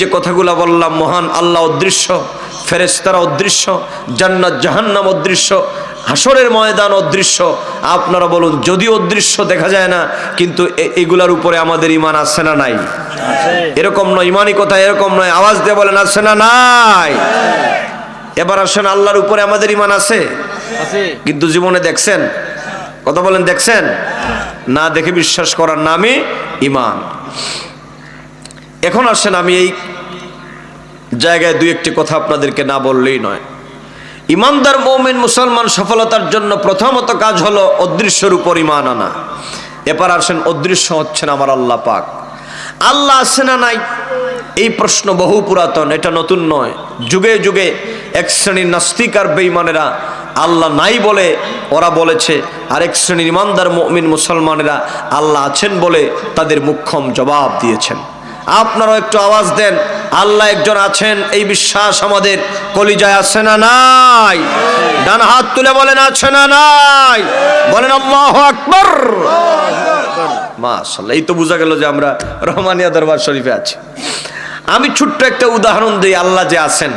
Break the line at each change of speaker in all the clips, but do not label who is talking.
যে কথাগুলো বললাম, মহান আল্লাহ অদৃশ্য, ফেরেশতারা অদৃশ্য, জান্নাত জাহান্নাম অদৃশ্য, হাসরের ময়দান অদৃশ্য। আপনারা বলুন, যদি অদৃশ্য দেখা যায় না, কিন্তু এগুলার উপরে আমাদের ঈমান আছে না নাই? এরকম নয়, ঈমানি কথা এরকম নয়, আওয়াজ দিয়ে বলেন আছে না নাই? এবার আসেন, আল্লাহর উপরে আমাদের ঈমান আছে, কিন্তু জীবনে দেখছেন? কথা বলেন, দেখছেন? না দেখে বিশ্বাস করার নামই ঈমান। এখন আসেন, আমি এই জায়গায় দুই একটি কথা আপনাদেরকে না বললেই নয়। ইমানদার মুমিন মুসলমান সফলতার জন্য প্রথমত কাজ হলো অদৃশ্যের উপর ঈমান আনা। এবার আসেন, অদৃশ্য হচ্ছেন আমার আল্লাহ পাক। আল্লাহ আছে না নাই, এই প্রশ্ন বহু পুরাতন, এটা নতুন নয়। যুগে যুগে এক শ্রেণীর নাস্তিক আর বেঈমানেরা আল্লাহ নাই বলে ওরা বলেছে, আর এক শ্রেণীর ইমানদার মুমিন মুসলমানেরা আল্লাহ আছেন বলে তাদের মুখ্যম জবাব দিয়েছেন। আপনারাও একটু আওয়াজ দেন, আল্লাহ একজন আছেন, এই বিশ্বাস আমাদের কলিজায় আছে না নাই? ডান হাত তুলে বলেন, আছে না নাই? বলেন আল্লাহু আকবার। মাশাআল্লাহ, এই তো বোঝা গেল যে আমরা রহমানিয়া দরবার শরীফে আছি। আমি ছোট্ট একটা উদাহরণ দিই, আল্লাহ যে আছেন।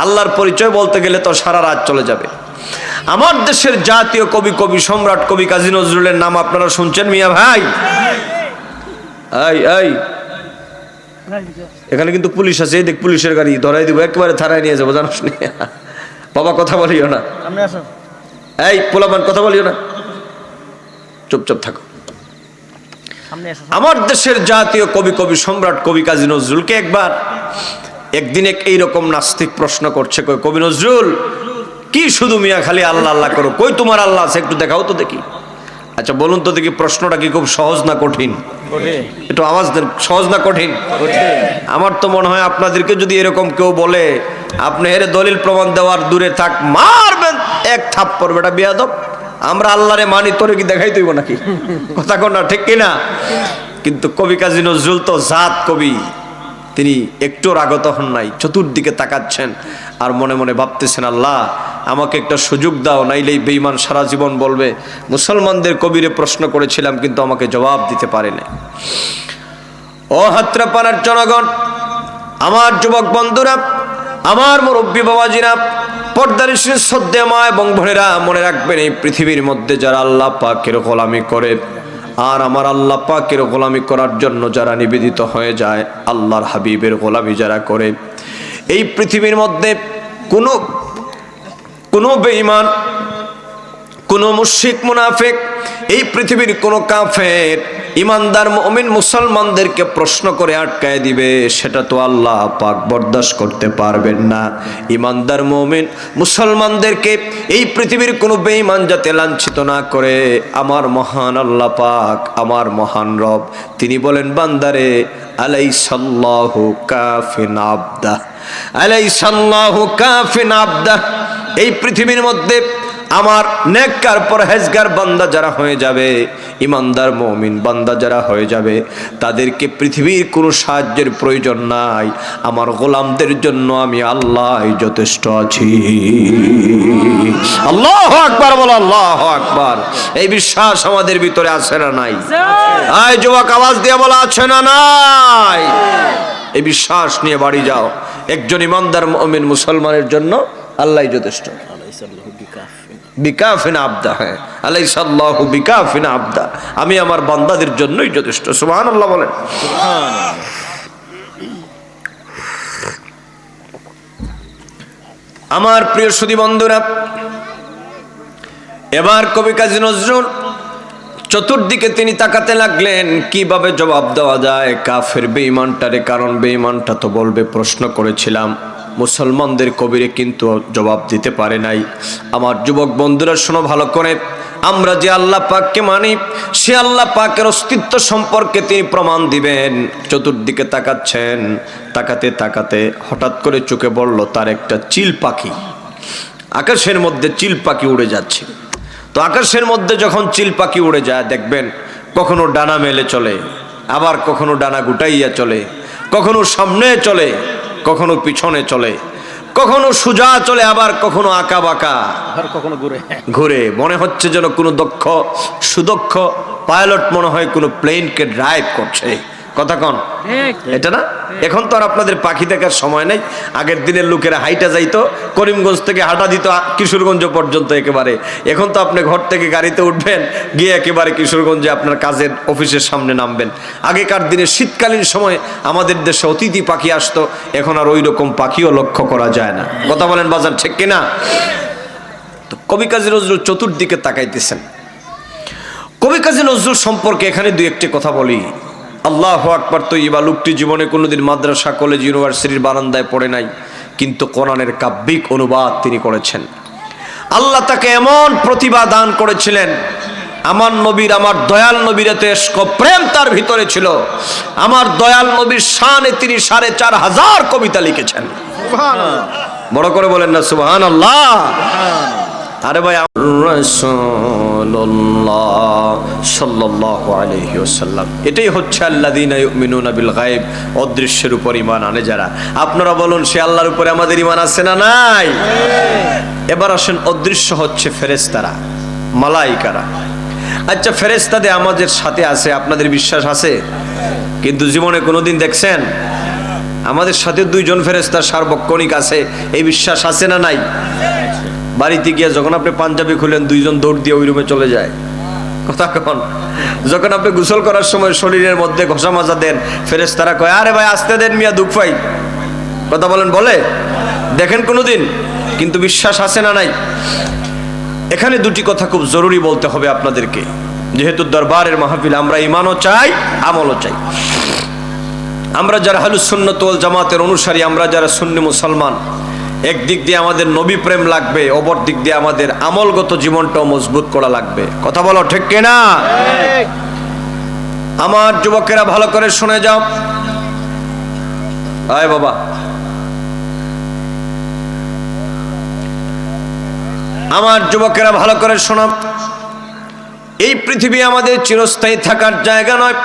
আল্লাহর পরিচয় বলতে গেলে তো সারা রাত চলে যাবে। আমার দেশের জাতীয় কবি, কবি সম্রাট কবি কাজী নজরুলের নাম আপনারা শুনছেন মিয়া ভাই? এই এখানে কিন্তু পুলিশ আছে, এই দেখ পুলিশের গাড়ি, ধরাই দিব, একেবারে থানায় নিয়ে যাবো, জানোস নি? বাবা কথা বলিও না, এই পোলাপান কথা বলিও না, চুপচাপ থাকো। আমার দেশের জাতীয় কবি, কবি সম্রাট কবি কাজী নজরুলকে একদিন এইরকম নাস্তিক প্রশ্ন করছে, কই কবি নজরুল, কি শুধু মিয়া খালি আল্লাহ আল্লাহ করো, কই তোমার আল্লাহ আছে, একটু দেখাও তো দেখি। আচ্ছা বলুন তো দেখি, প্রশ্নটা কি খুব সহজ না কঠিন? একটু আওয়াজ দেন, সহজ না কঠিন? আমার তো মনে হয় আপনাদেরকে যদি এরকম কেউ বলে, আপনি এর দলিল প্রমাণ দেওয়ার দূরে থাক, মারবেন এক থাপ্পড়, বেটা বেয়াদব, আমরা আল্লাহরে মানি, তোরে কি দেখাই দইব নাকি? কথা কর না, ঠিক কিনা? কিন্তু কবি কাজী নজরুল তো জাত কবি, তিনি একটু রাগত হন নাই, চতুর্দিকে তাকাচ্ছেন আর মনে মনে ভাবতেছেন, আল্লাহ আমাকে একটা সুযোগ দাও, নাইলে এই বেঈমান সারা জীবন বলবে মুসলমানদের কবিরে প্রশ্ন করেছিলাম কিন্তু আমাকে জবাব দিতে পারে না। ও হাত্রাপাড়ার জনগণ, আমার যুবক বন্ধুরা, আমার মুরব্বী বাবাজিরা, পর্দার শ্রদ্ধেয় মা এবং বোনেরা, মনে রাখবেন, এই পৃথিবীর মধ্যে যারা আল্লাহ পাকের গোলামি করে আর আমার আল্লাহ পাকের গোলামি করার জন্য যারা নিবেদিত হয়ে যায়, আল্লাহর হাবিবের গোলামি যারা করে, এই পৃথিবীর মধ্যে কোনো বেঈমান, কোনো মুশরিক মুনাফিক, এই পৃথিবীর কোনো কাফের ইমানদার মুমিন মুসলমানদেরকে প্রশ্ন করে আটকায় দিবে, সেটা তো আল্লাহ পাক বরদাস্ত করতে পারবেন না। ইমানদার মুমিন মুসলমানদেরকে এই পৃথিবীর কোনো বেঈমান যাতে লাঞ্ছিত না করে, আমার মহান আল্লাহ পাক, আমার মহান রব, তিনি বলেন, বান্দারে আলাইসাল্লাহু কাফিন আবদা, আলাইসাল্লাহু কাফিন আবদা। এই পৃথিবীর মধ্যে আমার নেককার পরহেজগার বান্দা যারা হয়ে যাবে, ইমানদার মুমিন বান্দা যারা হয়ে যাবে, তাদেরকে পৃথিবীর কোনো সাহায্যের প্রয়োজন নাই, আমার গোলামদের জন্য আমি আল্লাহ যথেষ্ট আছি। আল্লাহু আকবার, বলো আল্লাহু আকবার। এই বিশ্বাস আমাদের ভিতরে আছে না নাই? আয় যুবক, আওয়াজ দিয়ে বলো, আছে না নাই? এই বিশ্বাস নিয়ে বাড়ি যাও, একজন ইমানদার মুমিন মুসলমানের জন্য আল্লাহ যথেষ্ট। বিকাফিন আবদা, হ্যাঁ, আলাইসাল্লাহু বিকাফিন আবদা, আমি আমার বান্দাদের জন্যই যথেষ্ট। সুবহানাল্লাহ বলেন। আমার প্রিয় সুধী বন্ধুরা, এবার কবি কাজী নজরুল চতুর্দিকে তিনি তাকাতে লাগলেন, কিভাবে জবাব দেওয়া যায় কাফের বেঈমানটারে, কারণ বেঈমানটা তো বলবে প্রশ্ন করেছিলাম, মুসলমানদের কবিরে কিন্তু জবাব দিতে পারে নাই। আমার যুবক বন্ধুরা শোনো ভালো করে, আমরা যে আল্লাহ পাককে মানি, সে আল্লাহ পাকের অস্তিত্ব সম্পর্কে তিনি প্রমাণ দিবেন। চতুর্দিকে তাকাচ্ছেন, তাকাতে তাকাতে হঠাৎ করে চোখে পড়ল তার একটা চিল পাখি, আকাশের মধ্যে চিল পাখি উড়ে যাচ্ছে। তো আকাশের মধ্যে যখন চিল পাখি উড়ে যায়, দেখবেন কখনো ডানা মেলে চলে, আবার কখনো ডানা গুটাইয়া চলে, কখনো সামনে চলে, কখনো পিছনে চলে, কখনো সোজা চলে, আবার কখনো আঁকা বাঁকা, কখনো ঘুরে। মনে হচ্ছে যেন কোনো সুদক্ষ পাইলট মনে হয় কোনো প্লেনকে ড্রাইভ করছে। কথা কন এটা না? এখন তো আর আপনাদের পাখি দেখার সময় নাই। আগের দিনের লোকেরা হাইটা যাইতো, করিমগঞ্জ থেকে হাঁটা দিত কিশোরগঞ্জ পর্যন্ত একেবারে। এখন তো আপনি ঘর থেকে গাড়িতে উঠবেন, গিয়ে একেবারে কিশোরগঞ্জে আপনার কাজের অফিসের সামনে নামবেন। আগেকার দিনে শীতকালীন সময় আমাদের দেশে অতিথি পাখি আসতো, এখন আর ওই রকম পাখিও লক্ষ্য করা যায় না। কথা বলেন বাজান, ঠিক কিনা? তো কবি কাজী নজরুল চতুর্দিকে তাকাইতেছেন। কবি কাজী নজরুল সম্পর্কে এখানে দুই একটি কথা বলি। আল্লাহু আকবার। তৈবা লোকটি জীবনে কোনোদিন মাদ্রাসা, কলেজ, ইউনিভার্সিটির বারান্দায় পড়ে নাই, কিন্তু কোরআনের কাব্যিক অনুবাদ তিনি করেছেন। আল্লাহ তাকে এমন প্রতিভা দান করেছিলেন, আমার নবীর, আমার দয়াল নবীর এত ইশক প্রেম তার ভিতরে ছিল। আমার দয়াল নবীর শানে তিনি ৪৫০০ কবিতা লিখেছেন। বড় করে বলেন না সুবহানাল্লাহ। আরে ভাই, রাসূলুল্লাহ সাল্লাল্লাহু আলাইহি ওয়াসাল্লাম, এটাই হচ্ছে আল্লাযীনা ইউমিনুনা বিল গায়ব, অদৃশ্যের উপর ঈমান আনে যারা। আপনারা বলুন, সে আল্লাহর উপরে আমাদের ঈমান আছে না নাই? এবার আসেন, অদৃশ্য হচ্ছে ফেরেশতারা, মালায়েকারা। আচ্ছা, ফেরেশতাদের আমাদের সাথে আছে, আপনাদের বিশ্বাস আছে? কিন্তু জীবনে কোনোদিন দেখছেন? আমাদের সাথে দুইজন ফেরেশতা সার্বক্ষণিক আছে, এই বিশ্বাস আছে না নাই? বাড়িতে গিয়ে যখন আপনি পাঞ্জাবি খুলেন, দুইজন দৌড় দিয়ে ওই রুমে চলে যায়। কথা কন। যখন আপনি গোসল করার সময় শরীরের মধ্যে ঘষা মাজা দেন, ফেরেশতারা কয়, আরে ভাই আসতে দেন মিয়া, দুঃখ পাই। কথা বলেন, বলে দেখেন কোনোদিন? কিন্তু বিশ্বাস আছে না নাই? এখানে দুটি কথা খুব জরুরি বলতে হবে আপনাদেরকে, যেহেতু দরবারের মাহফিল। আমরা ঈমানও চাই, আমলও চাই। আমরা যারা আহলুস সুন্নাত ওয়াল জামাতের অনুসারী, আমরা যারা সুন্নি মুসলমান, একদিক দিয়ে আমাদের নবী প্রেম লাগবে, অপর দিক দিয়ে আমাদের আমলগত জীবনটাও মজবুত করা লাগবে। কথা বলো, ঠিক কিনা? আমার যুবকেরা ভালো করে শুনে যাও। আয় বাবা, আমার যুবকেরা ভালো করে শোনো। এই পৃথিবী আমাদের চিরস্থায়ী থাকার জায়গা নয়।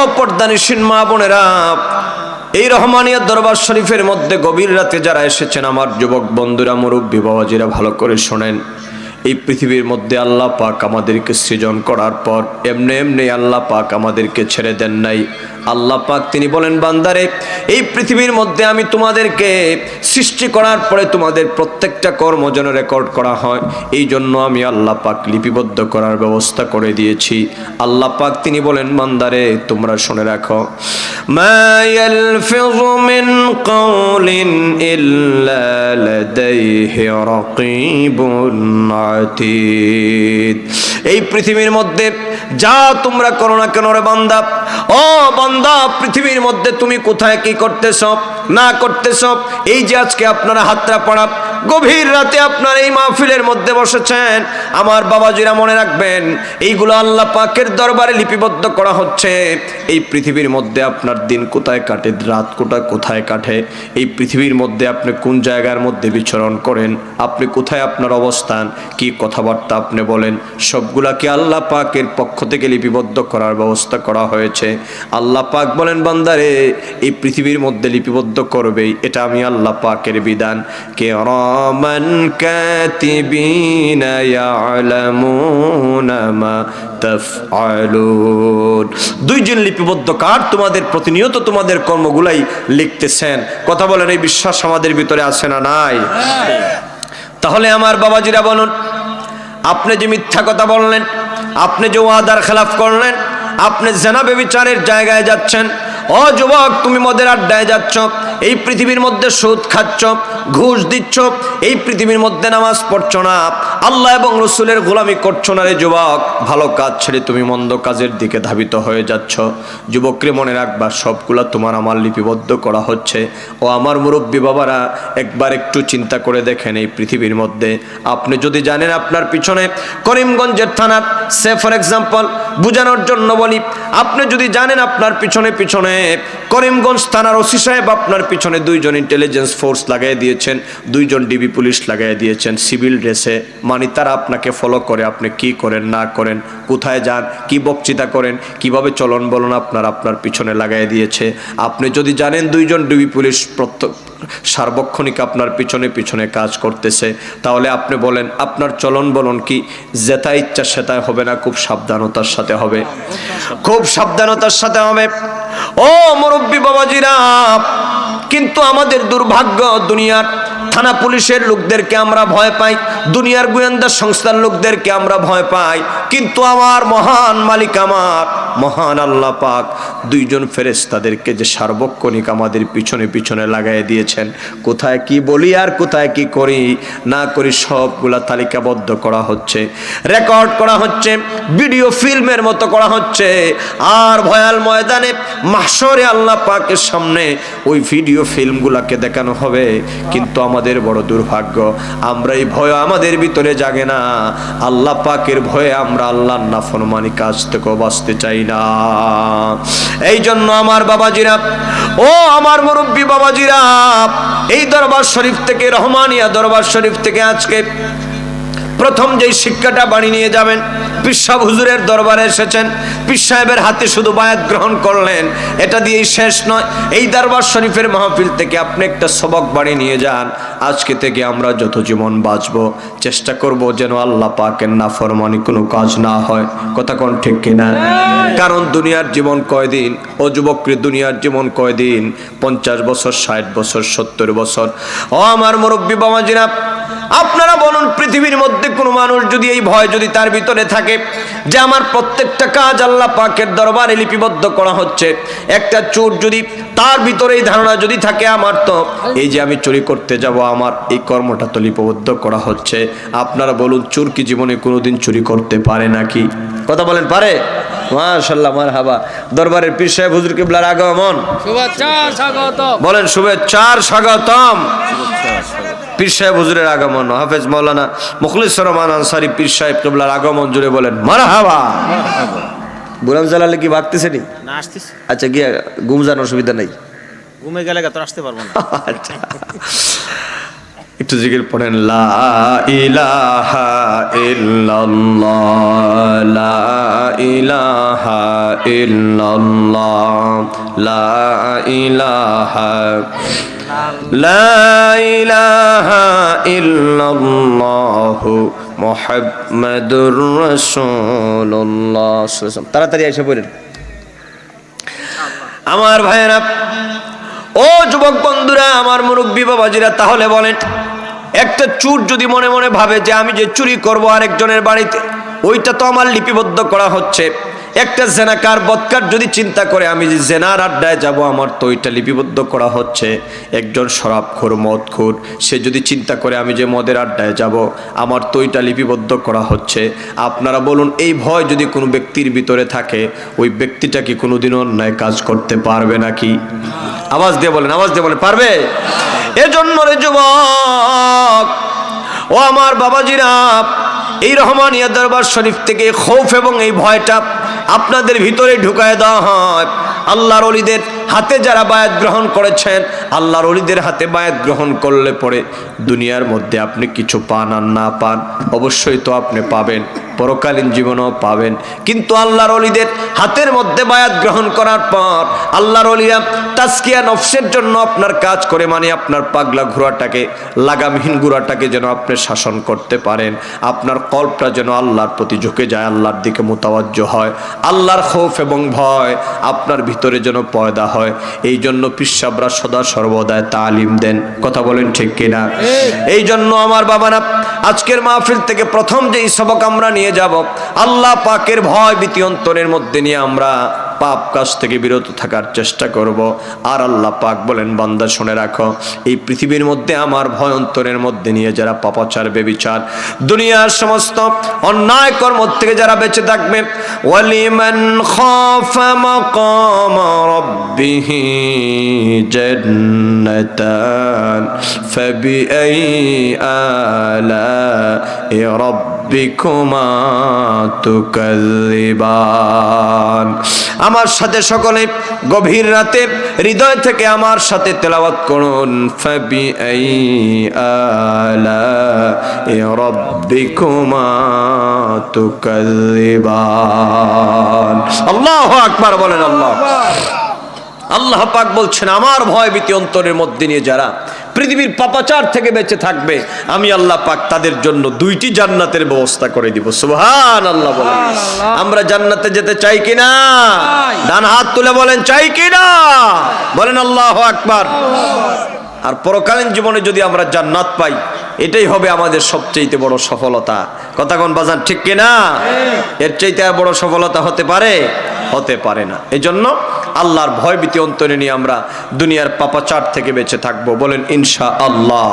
অপর্দানিসীন মা বোনেরা, এই রহমানিয়া দরবার শরীফের মধ্যে গভীর রাতে যারা এসেছেন, আমার যুবক বন্ধুরা, মুরব্বী বাবাজিরা, ভালো করে শোনেন। এই পৃথিবীর মধ্যে আল্লাহ পাক আমাদেরকে সৃজন করার পর এমনি এমনি আল্লাহ পাক আমাদেরকে ছেড়ে দেন নাই। আল্লাহ পাক তিনি বলেন, বান্দারে, এই পৃথিবীর মধ্যে আমি তোমাদেরকে সৃষ্টি করার পরে তোমাদের প্রত্যেকটা কর্ম যেন রেকর্ড করা হয়, এই জন্য আমি আল্লাহ পাক লিপিবদ্ধ করার ব্যবস্থা করে দিয়েছি। আল্লাহ পাক তিনি বলেন, বান্দারে তোমরা শুনে রাখো, মা ইয়ালফিযু মিন কাওলিন ইল্লা লাদাইহি রাকীবুন আতীদ। এই পৃথিবীর মধ্যে যা তোমরা করো না কেন রে বান্দা, ও বান্দা, পৃথিবীর মধ্যে তুমি কোথায় কি করতেছ না করতেছ, এই যে আজকে আপনারা হাতরা পড়া গভীর রাতে আপনার এই মাহফিলের মধ্যে বসেছেন, আমার বাবাজিরা মনে রাখবেন, এইগুলো আল্লাহ পাকের দরবারে লিপিবদ্ধ করা হচ্ছে। এই পৃথিবীর মধ্যে আপনার দিন কোথায় কাটে, রাত কোথায় কাটে, এই পৃথিবীর মধ্যে আপনি কোন জায়গার মধ্যে বিচরণ করেন, আপনি কোথায় আপনার অবস্থান, কি কথাবার্তা আপনি বলেন, সবগুলাকে আল্লাহ পাকের পক্ষ থেকে লিপিবদ্ধ করার ব্যবস্থা করা হয়েছে। আল্লাহ পাক বলেন, বান্দারে, এই পৃথিবীর মধ্যে লিপিবদ্ধ করবেই, এটা আমি আল্লাহ পাকের বিধান। কিরামান কাতিবিনা ইয়ালামুনা মা তাফআলুন। দুইজন লিপিবদ্ধকার তোমাদের প্রতিনিয়ত তোমাদের কর্মগুলাই লিখতেছেন। কথা বলেন, এই বিশ্বাস আমাদের ভিতরে আছে না নাই? তাহলে আমার বাবাজিরা বলুন, আপনি যে মিথ্যা কথা বললেন, আপনি যে ওয়াদার খেলাফ করলেন, আপনি জেনা ব্যভিচারের জায়গায় যাচ্ছেন, ও যুবক তুমি মদের আড্ডায় যাচ্ছ, এই পৃথিবীর মধ্যে সুদ খাচ্ছ, ঘুষ দিচ্ছ, এই পৃথিবীর মধ্যে নামাজ পড়ছো না, আল্লাহ এবং রসুলের গোলামি করছো না রে যুবক, ভালো কাজ ছেড়ে তুমি মন্দ কাজের দিকে ধাবিত হয়ে যাচ্ছ। যুবকরে মনে রাখবা, সবগুলা তোমার আমার লিপিবদ্ধ করা হচ্ছে। ও আমার মুরব্বী বাবারা, একবার একটু চিন্তা করে দেখেন, এই পৃথিবীর মধ্যে আপনি যদি জানেন আপনার পিছনে করিমগঞ্জের থানার, সে ফর এক্সাম্পল বুঝানোর জন্য বলি, আপনি যদি জানেন আপনার পিছনে পিছনে পিছনে, করিমগঞ্জ থানার ওসি সাহেব আপনার পিছনে 2 জন ইন্টেলিজেন্স ফোর্স লাগাই দিয়েছেন, 2 জন ডিবি পুলিশ লাগাই দিয়েছেন সিভিল ড্রেসে। মানে তারা আপনাকে ফলো করে, আপনি কি করেন না করেন, কোথায় যান, কি বক্তৃতা করেন, কিভাবে চলন বলন আপনার পিছনে লাগাই দিয়েছে। আপনি যদি জানেন 2 জন ডিবি পুলিশ সার্বক্ষণিক আপনার পিছনে পিছনে কাজ করতেছে, তাহলে আপনি বলেন আপনার চলন বলন কি যেটা ইচ্ছা সেটাই হবে না? খুব সাবধানতার সাথে হবে, খুব সাবধানতার সাথে হবে। ও মুরব্বী বাবাজিরা, কিন্তু আমাদের দুর্ভাগ্য, দুনিয়ার থানা পুলিশের লোকদেরকে আমরা ভয় পাই, দুনিয়ার গোয়েন্দা সংস্থার লোকদেরকে আমরা ভয় পাই, কিন্তু আমার মহান মালিক, আমার মহান আল্লাহ পাক 2 জন ফেরেশতাদেরকে যে সার্বক্ষণিক আমাদের পিছনে পিছনে লাগাই দিয়েছেন, কোথায় কি বলি আর কোথায় কি করি না করি সবগুলা তালিকাবদ্ধ করা হচ্ছে, রেকর্ড করা হচ্ছে, ভিডিও ফিল্মের মতো করা হচ্ছে। আর ভয়াল ময়দানে মাহশরে আল্লাহ পাকের সামনে ওই ভিডিও ফিল্মগুলাকে দেখানো হবে। কিন্তু আমাদের বড় দুর্ভাগ্য, আমরা এই ভয় আমাদের ভিতরে জাগে না। আল্লাহ পাকের ভয়ে আমরা আল্লাহর নাফরমানি কাজ থেকে বাঁচতে চাই না। এই জন্য আমার বাবাজিরা, ও আমার মুরব্বী বাবাজিরা, এই দরবার শরীফ থেকে, রহমানিয়া দরবার শরীফ থেকে আজকে প্রথম যেই শিক্ষাটা বাণী নিয়ে যাবেন, পীর সাহেব হুজুরের দরবারে এসেছেন, পীর সাহেবের হাতে শুধু বায়াত গ্রহণ করলেন, এটা দিয়েই শেষ নয়। এই দরবার শরীফের মাহফিল থেকে আপনি একটা সবক বাণী নিয়ে যান। আজকে থেকে আমরা যত জীবন বাঁচবো চেষ্টা করব যেন আল্লাহ পাকের নাফরমানি কোনো কাজ না হয়। কথা কোন ঠিক কিনা? কারণ দুনিয়ার জীবন কয়দিন ও যুবকরে, দুনিয়ার জীবন কয়দিন? 50 বছর, 60 বছর, 70 বছর। ও আমার মুরব্বী বাবাজিরা, আপনারা বলুন, পৃথিবীর মধ্যে কোনো মানুষ যদি এই ভয় যদি তার ভিতরে থাকে যে আমার প্রত্যেকটা কাজ আল্লাহ পাকের দরবারে লিপিবদ্ধ করা হচ্ছে, একটা চোর যদি তার ভিতরে এই ধারণা যদি থাকে আমার তো এই যে আমি চুরি করতে যাব, আমার এই কর্মটা তো লিপিবদ্ধ করা হচ্ছে, আপনারা বলুন চোর কি জীবনে কোনোদিন চুরি করতে পারে নাকি? কথা বলেন, পারে? মাশাআল্লাহ, মারহাবা। দরবারের পীর সাহেব হুজুর কিবলার আগমন, শুভেচ্ছা স্বাগতম বলেন, শুভেচ্ছা স্বাগতম। পীর সাহেব হুজুরের আগমন, হাফেজ মাওলানা মুখলিসুর রহমান আনসারী পীর সাহেব কিবলার আগমন জুড়ে বলেন মারহাবা। বুলাম জালালে কি ভাগতেছে নি? না, আসতেছে। আচ্ছা, গিয়া ঘুম যান, অসুবিধা নাই। ঘুমে গেলে তো আসতে পারবো না। আচ্ছা, একটু জিকির পড়েন, লা ইলাহা ইল্লাল্লাহ, লা ইলাহা ইল্লাল্লাহ, লা ইলাহা, লা ইলাহা ইল্লাল্লাহু মুহাম্মাদুর রাসূলুল্লাহ। তাড়াতাড়ি এসে পড়েন আমার ভাইয়েরা, ও যুবক বন্ধুরা, আমার মুরব্বী বাবাজিরা। তাহলে বলেন, একটা চোর যদি মনে মনে ভাবে যে আমি যে চুরি করব আরেকজনের বাড়িতে, ওইটা তো আমার লিপিবদ্ধ করা হচ্ছে। একটা জেনাকার বদকার যদি চিন্তা করে আমি যে জেনার আড্ডায় যাব, আমার তো ওইটা লিপিবদ্ধ করা হচ্ছে। একজন শরাবখোর, মদখোর, সে যদি চিন্তা করে আমি যে মদের আড্ডায় যাব, আমার তো ওইটা লিপিবদ্ধ করা হচ্ছে। আপনারা বলুন, এই ভয় যদি কোনো ব্যক্তির ভিতরে থাকে, ওই ব্যক্তিটা কি কোনোদিনও অন্যায় কাজ করতে পারবে নাকি? আওয়াজ দিয়ে বলেন, আওয়াজ দিয়ে বলেন, পারবে? এজন্য রে যুবক, ও আমার বাবাজিরা, এই রহমানিয়া দরবার শরীফ থেকে খৌফ এবং এই ভয়টা আপনাদের ভিতরে ঢুকায় দেওয়া হয়। আল্লাহর ওলিদের হাতে যারা বায়াত গ্রহণ করেছেন, আল্লাহর ওলিদের হাতে বায়াত গ্রহণ করলে পরে দুনিয়ার মধ্যে আপনি কিছু পান আর না পান, অবশ্যই তো আপনি পাবেন, পরকালীন জীবনও পাবেন। কিন্তু আল্লাহর ওলিদের হাতের মধ্যে বায়াত গ্রহণ করার পর আল্লাহর ওলিরা তাজকিয়া নফসের জন্য আপনার কাজ করে, মানে আপনার পাগলা ঘোড়াটাকে, লাগামহীন ঘোড়াটাকে যেন আপনি শাসন করতে পারেন, আপনার কল্পটা যেন আল্লাহর প্রতি ঝুঁকে যায়, আল্লাহর দিকে মুতাওয়াজ্জ হয়, আল্লাহর খৌফ এবং ভয় আপনার ভিতরে যেন পয়দা হয়। এই জন্য পিসাবরা সদা সর্বদাই তালিম দেন। কথা বলেন ঠিক কিনা? এই জন্য আমার বাবারা, আজকের মাহফিল থেকে প্রথম যেই সবক আমরা নিয়ে যাব, আল্লাহ পাকের ভয় ভীতি অন্তরের মধ্যে নিয়ে আমরা পাপ কাজ থেকে বিরত থাকার চেষ্টা করব। আর আল্লাহ পাক বলেন, বান্দা শুনে রাখো, এই পৃথিবীর মধ্যে আমার ভয় অন্তরের মধ্যে নিয়ে যারা পাপাচার, বেবিচার, দুনিয়ার সমস্ত অন্যায় কর্ম থেকে যারা বেঁচে থাকবে, ওয়ালিমান খাফা মাকাম রাব্বিহি জান্নাতান ফাবিআই আলাই রাব্বিহি রব্বিকুমা তুকাযযিবান। আমার সাথে সকলে গভীর রাতে হৃদয় থেকে আমার সাথে তেলাওয়াত করুন, ফাবিআই আলাই রব্বিকুমা তুকাযযিবান। আল্লাহু আকবার বলেন। আল্লাহ পাক বলছেন, আমার ভয় ভীতি অন্তরের মধ্যে নিয়ে যারা পৃথিবীর পাপাচার থেকে বেঁচে থাকবে, আমি আল্লাহ পাক তাদের জন্য 2টি জান্নাতের ব্যবস্থা করে দিব। সুবহানাল্লাহ বলেন। আমরা জান্নাতে যেতে চাই কিনা? ডান হাত তুলে বলেন, চাই কিনা? বলেন আল্লাহু আকবার। আর পরকালীন জীবনে যদি আমরা জান্নাত পাই, এটাই হবে আমাদের সবচেয়ে বড় সফলতা। কথা কোন বাজান, ঠিক কিনা? এর চাইতে বড় সফলতা হতে পারে? হতে পারে না। এজন্য আল্লাহর ভয় ভীতি অন্তরে নিয়ে আমরা দুনিয়ার পাপাচার থেকে বেঁচে থাকবো। বলেন ইনশাআল্লাহ।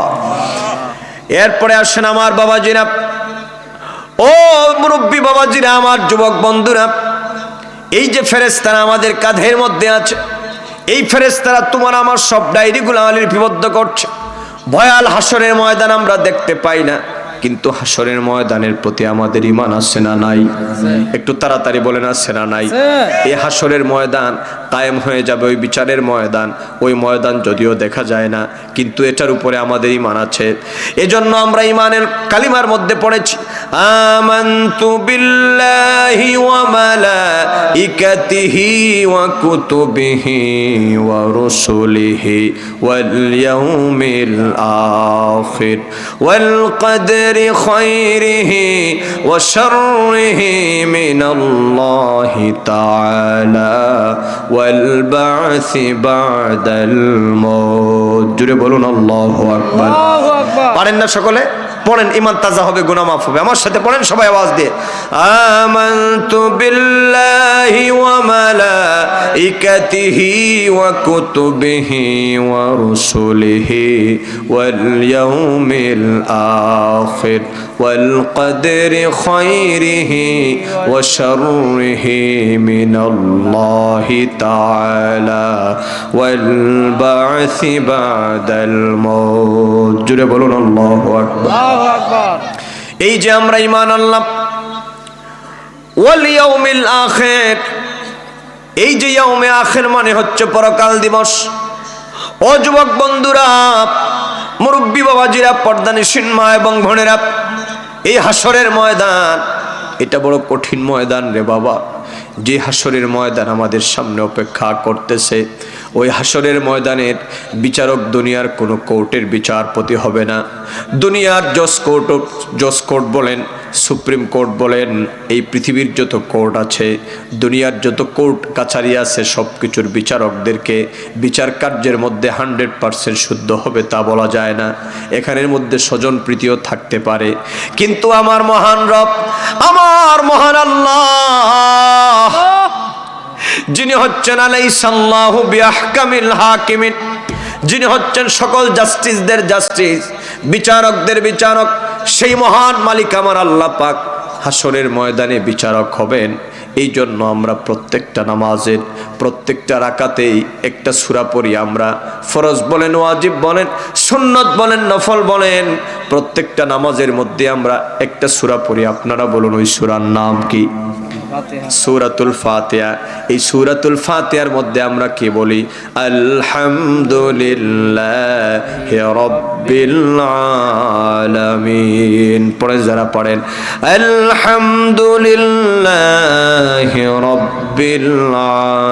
এরপরে আসেন আমার বাবাজিরা, ও মুরব্বী বাবাজিরা, আমার যুবক বন্ধুরা, এই যে ফেরেশতারা আমাদের কাঁধের মধ্যে আছে, এই ফেরেশতারা তোমার আমার সব ডায়েরিগুলো লিপিবদ্ধ করছে। ভয়াল হাসরের ময়দান আমরা দেখতে পাই না, কিন্তু হাসরের ময়দানের প্রতি আমাদের ঈমান আছে না নাই? একটু তাড়াতাড়ি বলেন, আছে না নাই? এই হাসরের ময়দান কায়েম হয়ে যাবে, ওই বিচারের ময়দান। ওই ময়দান যদিও দেখা যায় না, কিন্তু এটার উপরে আমাদের ঈমান আছে। এজন্য আমরা ঈমানের কালিমার মধ্যে পড়েছি, আমানতু বিল্লাহি ওয়া মালাইকাতিহি ওয়া কুতুবিহি ওয়া রুসুলিহি ওয়াল ইয়াউমিল আখির ওয়াল কদর خيره وشره من الله تعالى والبعث بعد الموت। জুড়ে বলুন আল্লাহু আকবার। পারেন না সকলে? পড়েন, ঈমান তাজা হবে, গুনাহ মাফ হবে। আমার সাথে পড়েন সবাই আওয়াজ দিয়ে, আমানতু বিল্লাহি ওয়া মালাইকাতিহি ওয়া কুতুবিহি ওয়া রুসুলিহি ওয়াল ইয়াউমিল আখির ওয়াল কদরি খায়রিহি ওয়া শাররিহি মিনাল্লাহি তাআলা ওয়াল বা'সি বা'দাল মাউত। জুড়ে বলুন আল্লাহু আকবার। এই যে আমরা ঈমান আনলাম ওয়াল ইয়াউমিল আখির, এই যে ইয়াউমে আখির মানে হচ্ছে পরকাল দিবস। ও যুবক বন্ধুরা, মুরব্বী বাবাজিরা, পর্দানিশীন মা এবং বোনেরা, এই হাসরের ময়দান এটা বড় কঠিন ময়দান রে বাবা। যে হাসরের ময়দান আমাদের সামনে অপেক্ষা করতেছে, ওই হাসরের ময়দানের বিচারক দুনিয়ার কোনো কোর্টের বিচারপতি হবে না। দুনিয়ার জজ কোর্ট বলেন, সুপ্রিম কোর্ট বলেন, এই পৃথিবীর যত কোর্ট আছে, দুনিয়ার যত কোর্ট কাছারি আছে, সব কিছুর বিচারকদেরকে বিচার কার্যের মধ্যে 100% শুদ্ধ হবে তা বলা যায় না। এখানের মধ্যে স্বজন প্রীতিও থাকতে পারে, কিন্তু আমার মহান রব, আমার মহান আল্লাহ, যিনি হচ্ছেন আলাইসাল্লাহু বিআহকামিল হাকিমিন, যিনি হচ্ছেন সকল জাস্টিসদের জাস্টিস, বিচারকদের বিচারক, সেই মহান মালিক আমার আল্লাহ পাক হাসরের ময়দানে বিচারক হবেন। এই জন্য আমরা প্রত্যেকটা নামাজের প্রত্যেকটা রাকাতেই একটা সূরা পড়ি আমরা। ফরজ বলেন, ওয়াজিব বলেন, সুন্নত বলেন, নফল বলেন, প্রত্যেকটা নামাজের মধ্যে আমরা একটা সূরা পড়ি। আপনারা বলুন ওই সূরার নাম কি? সূরাতুল ফাতিহা। এই সূরাতুল ফাতিহার মধ্যে আমরা কি বলি? আলহামদুলিল্লাহি রাব্বিল আলামিন। পড়ে যারা পড়েন আলহামদুলিল্লাহি রাব্বিল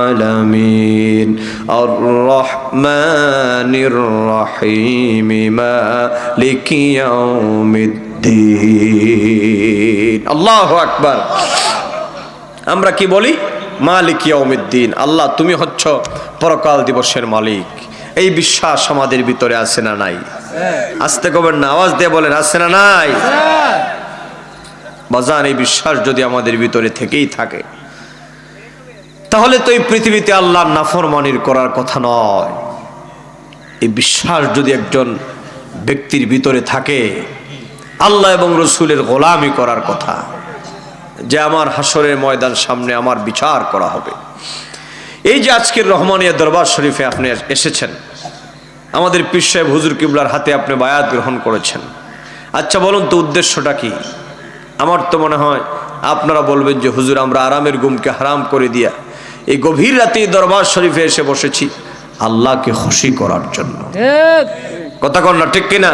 আলামিন আর রহমানির রহিম মালিকি ইয়াউমিদ্দিন। আল্লাহু আকবার। আমরা কি বলি? মালিক ইয়াউমিদ্দিন। আল্লাহ তুমি হচ্ছ পরকাল দিবসের মালিক। এই বিশ্বাস আমাদের ভিতরে আছে না নাই? আস্তে কবেন না, আওয়াজ দিয়ে বলেন, আছে না নাই? বাজান, এই বিশ্বাস যদি আমাদের ভিতরে থেকেই থাকে, তাহলে তো এই পৃথিবীতে আল্লাহর নাফরমানির করার কথা নয়। এই বিশ্বাস যদি একজন ব্যক্তির ভিতরে থাকে, আল্লাহ এবং রসুলের গোলামি করার কথা, যে আমার হাসরের ময়দান সামনে আমার বিচার করা হবে। এই যে আজকের রহমানিয়া দরবার শরীফে আপনি এসেছেন, আমাদের পীর সাহেব হুজুর কিবলার হাতে আপনি বায়াত গ্রহণ করেছেন। আচ্ছা বলুন তো উদ্দেশ্যটা কি? আমার তো মনে হয় আপনারা বলবেন যে হুজুর আমরা আরামের ঘুমকে হারাম করে দিয়া এই গভীর রাতে দরবার শরীফে এসে বসেছি আল্লাহকে খুশি করার জন্য। কথা কন না ঠিক কিনা?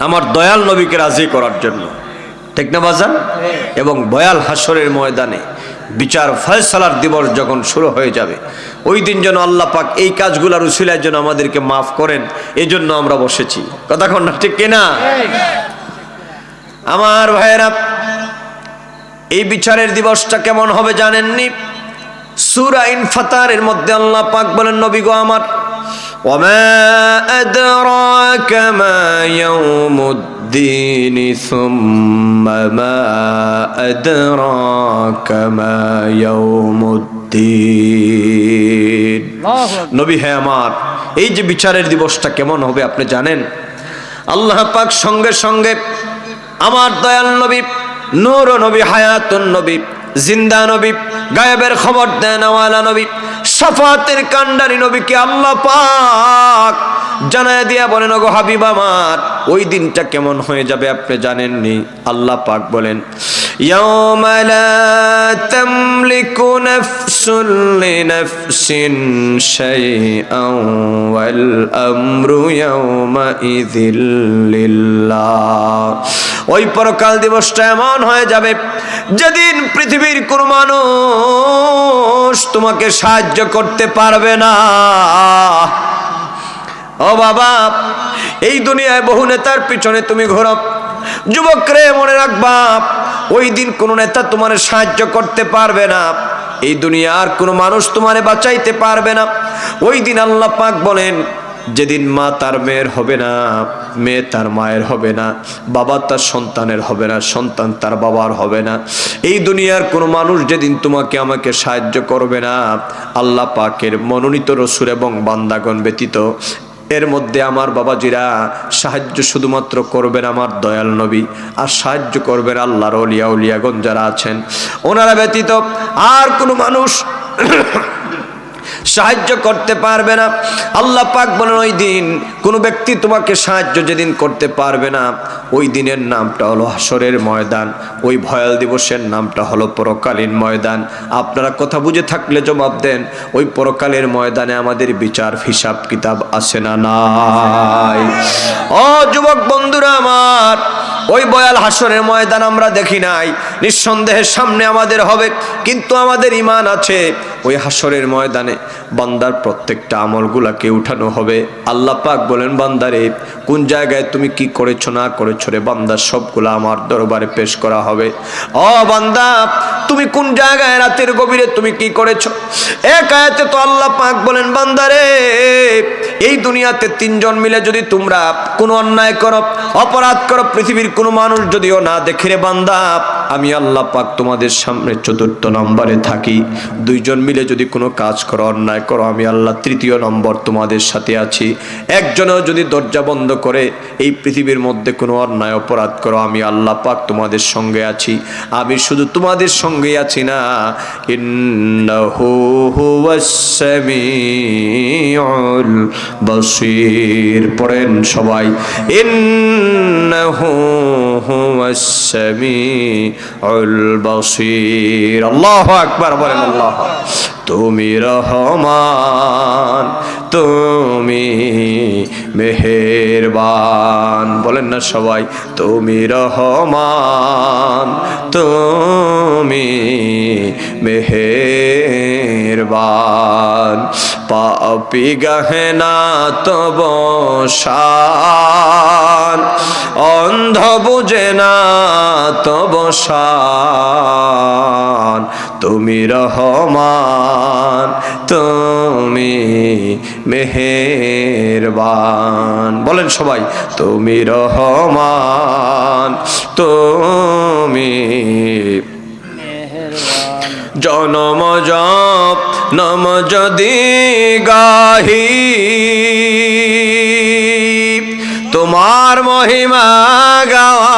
আমার দয়াল নবীকে রাজি করার জন্য, ঠিক না বাজান? এবং ভয়াল হাসরের ময়দানে বিচার ফয়সালার দিবস যখন শুরু হয়ে যাবে ওই দিন যেন আল্লাহ পাক এই কাজগুলোর উসিলার জন্য আমাদেরকে মাফ করেন, এজন্য আমরা বসেছি। কথা কন না ঠিক কিনা? আমার ভাইয়েরা, এই বিচারের দিবসটা কেমন হবে জানেননি? সূরা ইনফাতারের মধ্যে আল্লাহ পাক বলেন, নবী গো আমার, ওয়ামা আদরাকা মা ইয়াউমুদ্দিন সুম্মা মা আদরাকা মা ইয়াউমুদ্দিন। নবী হে আমার, এই যে বিচারের দিবসটা কেমন হবে আপনি জানেন? আল্লাহ পাক সঙ্গে সঙ্গে আমার দয়াল নবী, নূর নবী, হায়াতুন নবী, জিন্দা নবী, গায়েবের খবর দেনওয়ালা নবী, শাফাতের কান্ডারি নবীকে আল্লাহ পাক জানায় দিয়া বলেন, ওগো হাবিব আমার, ওই দিনটা কেমন হয়ে যাবে আপনি জানেননি? আল্লাহ পাক বলেন, ইয়াউমা লা তামলিকু নাফসুন লিনাফসিন শাইআন ওয়াল আমরু ইয়াউমা ইযিল লিল্লাহ। ওই পরকাল দিবসটা এমন হয়ে যাবে যেদিন পৃথিবীর কোনো মানুষ তোমাকে সাহায্য করতে পারবে না। ও বাবা, এই দুনিয়ায় বহু নেতার পিছনে তুমি ঘোরো, যুবক রে মনে রাখবা, ওই দিন কোনো নেতা তোমার সাহায্য করতে পারবে না, এই দুনিয়ার কোনো মানুষ তোমারে বাঁচাইতে পারবে না। ওই দিন আল্লাহ পাক বলেন, যেদিন মা তার মেয়ের হবে না, মেয়ে তার মায়ের হবে না, বাবা তার সন্তানের হবে না, সন্তান তার বাবার হবে না, এই দুনিয়ার কোনো মানুষ যেদিন তোমাকে আমাকে সাহায্য করবে না, আল্লাহ পাকের মনোনীত রসুল এবং বান্দাগণ ব্যতীত, এর মধ্যে আমার বাবাজিরা সাহায্য শুধুমাত্র করবেন আমার দয়াল নবী, আর সাহায্য করবেন আল্লাহর ওলিয়া উলিয়াগণ যারা আছেন, ওনারা ব্যতীত আর কোনো মানুষ সাহায্য করতে পারবে না। আল্লাহ পাক বলেন, ওই দিন কোনো ব্যক্তি তোমাকে সাহায্য যেদিন করতে পারবে না, ওই দিনের নামটা হলো হাসরের ময়দান, ওই ভয়াল দিবসের নামটা হলো পরকালীন ময়দান। আপনারা কথা বুঝে থাকলে জবাব দেন, ওই পরকালের ময়দানে আমাদের বিচার হিসাব কিতাব আছে না নাই? ও যুবক বন্ধুরা আমার, ওই ভয়াল হাসরের ময়দান আমরা দেখি নাই, নিঃসন্দেহের সামনে আমাদের হবে, কিন্তু আমাদের ঈমান আছে। ওই হাসরের ময়দানে বান্দার প্রত্যেকটা আমলগুলাকে উঠানো হবে। আল্লাহ পাক বলেন, বান্দারে কোন জায়গায় তুমি কি করেছো না করেছো রে বান্দা, সবগুলা আমার দরবারে পেশ করা হবে। ও বান্দা, তুমি কোন জায়গায় রাতের গভীরে তুমি কি করেছো? এক আয়াতে তো আল্লাহ পাক বলেন, বান্দারে এই দুনিয়াতে তিনজন মিলে যদি তোমরা কোনো অন্যায় করো, অপরাধ করো, পৃথিবীর কোনো মানুষ যদিও না দেখে রে বান্দা, আমি আল্লাহ পাক তোমাদের সামনে চতুর্থ নম্বরে থাকি। দুইজন মিলে যদি কোনো কাজ করো, অন্যায় করো, আমি আল্লাহ তৃতীয় নম্বর তোমাদের সাথে আছি। একজনও যদি দরজা বন্ধ করে এই পৃথিবীর মধ্যে কোনো অন্যায় অপরাধ করো, আমি আল্লাহ পাক তোমাদের সঙ্গে আছি। আমি শুধু তোমাদের সঙ্গে আছি না, ইন্নাহু হুয়াস সামিউল বাসীর। পড়েন সবাই, ইন্নাহু হুয়াস সামিউল বাসীর। আল্লাহু আকবার বলেন, আল্লাহ। তুমি রহমান, তুমি মেহেরবান, বলেন না সবাই, তুমি রহমান, তুমি মেহেরবান। পাপী গহনা তব শান, অন্ধ বুঝে না তব শান। তুমি রহমান, তুমি মেহেরবান, বলেন সবাই, তুমি রহমান, তুমি জনম জপ নম যদি গাহি, তোমার মহিমা গাওয়া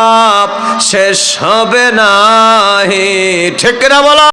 শেষ হবে নাহি। ঠিক না বলো?